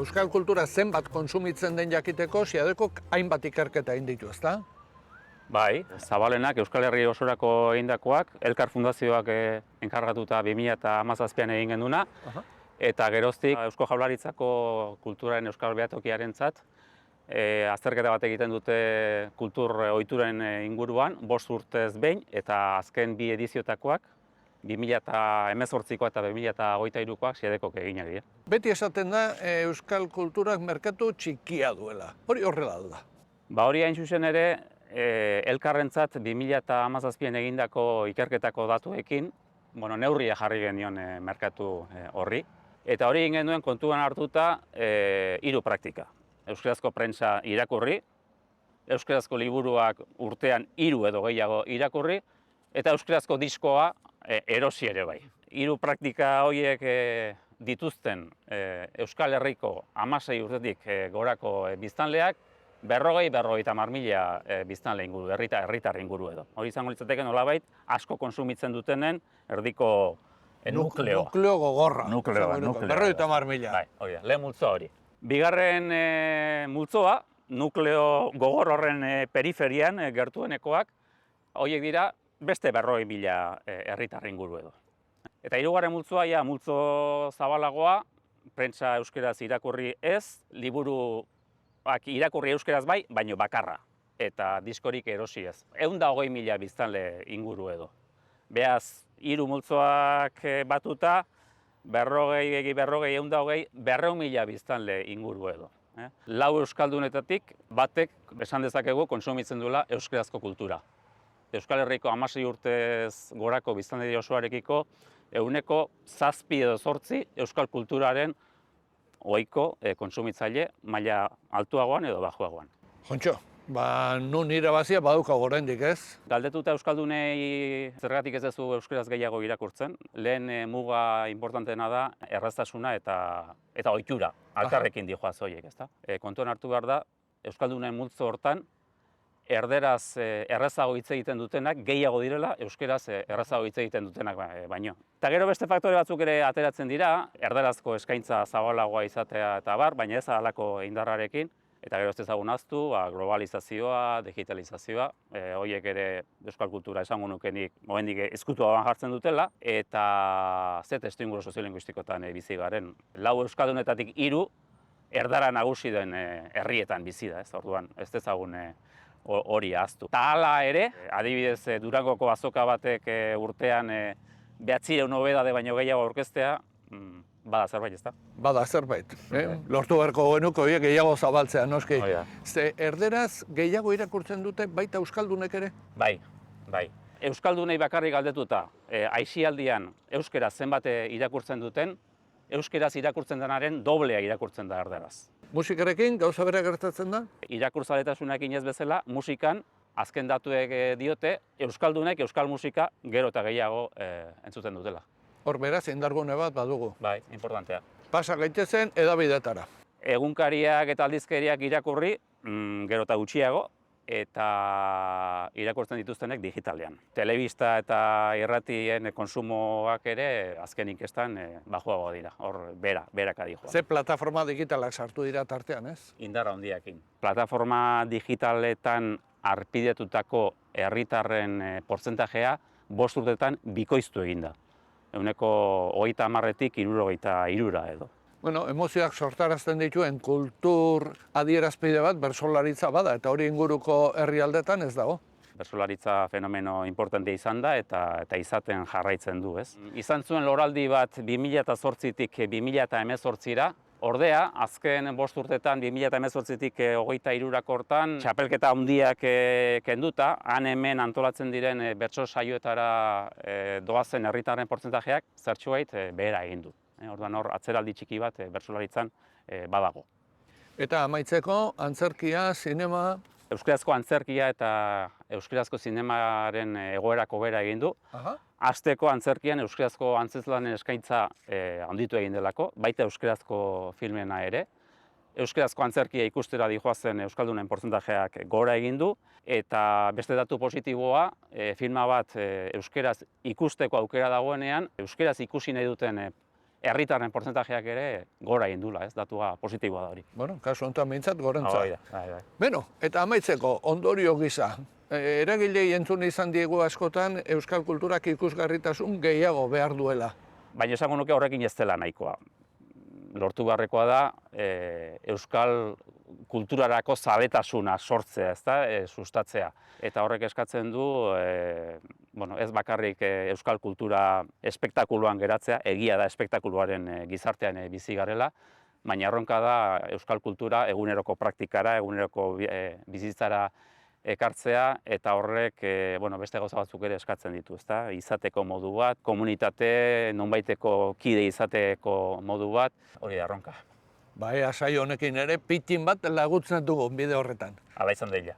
Euskal kultura zenbat kontsumitzen den jakiteko, Siadekok hainbat ikerketa egin ditu, ezta? Bai, Zabalenak Euskal Herri osorako egindakoak, Elkar Fundazioak enkargatuta 2017an egin genduna, eta geroztik Eusko Jaurlaritzako kulturaren Euskal Behatokiarentzat azterketa bat egiten dute kultur ohituren inguruan, 5 urtez behin, eta azken 2 ediziotakoak, 2018koa eta 2023koak Siadekok eginak dira. Beti esaten da Euskal kulturak merkatu txikia duela. Hori horrela da. Hori hain zuzen ere, Elkarrentzat 2017an egindako ikerketako datuekin, neurria jarri genion merkatu horri. Eta hori egin genuen kontuan hartuta 3 praktika. Euskarazko prentsa irakurri, euskarazko liburuak urtean 3 edo gehiago irakurri, eta euskarazko diskoa erosi ere bai. 3 praktika horiek dituzten Euskal Herriko 16 urtetik gorako biztanleak, 50.000 biztanle inguru, herritar inguru edo. Hori izango litzateke nolabait asko kontsumitzen dutenen erdiko nukleoa. Nukleo gogorra. Nukleo. 50.000. Bai, hori da, lehen multzo hori. Bigarren multzoa, nukleo gogor horren periferian gertuenekoak, horiek dira beste 50.000 herritar inguru edo. Eta 3. multzoa, multzo zabalagoa, prentsa euskeraz irakurri ez, liburuak irakurri euskeraz bai, baino bakarra, eta diskorik erosi ez. 120.000 biztanle inguru edo. Beaz, 3 multzoak batuta, 200.000 biztanle inguru edo. 4 euskaldunetatik batek esan dezakegu kontsumitzen duela euskarazko kultura. Euskal Herriko 16 urtez gorako biztanleri osoarekiko 7 edo 8 euskal kulturaren ohiko kontsumitzaile maila altuagoan edo bajuagoan. Jontxo, nun irabazia baduka oraindik ez? Galdetuta euskaldunei zergatik ez duzu euskaraz gehiago irakurtzen, lehen muga importanteena da erraztasuna eta ohitura, alkarrekin dijoaz horiek, ezta? Kontuan hartu behar da, euskaldunen multzo hortan erderaz errazago hitz egiten dutenak gehiago direla euskaraz errazago hitz egiten dutenak baino. Eta gero beste faktore batzuk ere ateratzen dira, erderazko eskaintza zabalagoa izatea eta bar, baina ez halako indarrarekin. Eta gero ez ezagun ahaztu, globalizazioa, digitalizazioa, horiek ere euskal kultura esango nukenik momendik ezkutuan jartzen dutela, eta ze testuinguru soziolinguistikotan bizi garen. 4 euskaldunetatik 3 erdara nagusi den herrietan bizi da, ez orduan, ez ezagun hori ahaztu. Eta hala ere, adibidez Durangoko azoka batek urtean 900 nobedade baino gehiago aurkeztea, bada zerbait, ezta? Bada zerbait. Lortu beharko genuko horiek gehiago zabaltzea, noski. Ze erderaz gehiago irakurtzen dute baita euskaldunek ere? Bai. Euskaldunei bakarrik galdetuta, aisialdian euskaraz zenbat irakurtzen duten, euskaraz irakurtzen denaren doblea irakurtzen da erderaz. Musikarekin gauza bera gertatzen da? Irakurzaletasunekin ez bezala, musikan azken datuek diote euskaldunek euskal musika gero eta gehiago entzuten dutela. Hor beraz, indargune bat badugu. Bai, importantea. Pasa gaitezen edabidetara. Egunkariak eta aldizkariak irakurri, gero eta gutxiago, eta irakurtzen dituztenek digitalean. Telebista eta irratien konsumoak ere azken inkestan bajuago dira, hor beraka dijoa. Ze plataforma digitalak sartu dira tartean, ez? Indarra handiakin. Plataforma digitaletan arpidetutako herritarren portzentajea 5 urtetan bikoiztu eginda. 30%tik 63 edo. Emozioak sortarazten dituen kultur adierazpide bat bertsolaritza bada, eta hori inguruko herrialdetan ez dago. Bertsolaritza fenomeno importantea izan da eta izaten jarraitzen du, ez? Izan zuen loraldi bat 2008tik 2018ra, ordea, azken 5 urtetan 2018tik 23 hortan, txapelketa handiak kenduta, han hemen antolatzen diren bertso saioetara doazen herritarren portzentajeak zertxobait behera egin du. Orduan hor atzeraldi txiki bat bertsolaritzan badago. Eta amaitzeko, antzerkia, zinema... Euskarazko antzerkia eta euskarazko zinemaren egoerako bera egin du. Hasteko antzerkian euskarazko antzezlanen eskaintza handitu egin delako, baita euskarazko filmena ere. Euskarazko antzerkia ikustera dijoazen euskaldunen portzentajeak gora egin du, eta beste datu positiboa, filma bat euskaraz ikusteko aukera dagoenean, euskaraz ikusi nahi duten herritarren portzentajeak ere gora egin dula, ez, datua positiboa da hori. Bueno, kasu honetan behintzat gorentza. Bai. Beno, eta amaitzeko, ondorio gisa. Eragilei entzun izan diegu askotan euskal kulturak ikusgarritasun gehiago behar duela. Baina esango nuke horrekin ez dela nahikoa. Lortu beharrekoa da euskal kulturarako zaletasuna sortzea, ezta, sustatzea. Eta horrek eskatzen du, ez bakarrik euskal kultura espektakuluan geratzea, egia da espektakuluaren gizartean bizi garela, baina erronka da euskal kultura eguneroko praktikara, eguneroko bizitzara ekartzea, eta horrek beste gauza batzuk ere eskatzen ditu, ezta? Izateko modu bat, komunitate, nonbaiteko kide izateko modu bat, hori da erronka. Bai, saio honekin ere pitin bat lagutzen dugu bide horretan. Hala izan deila.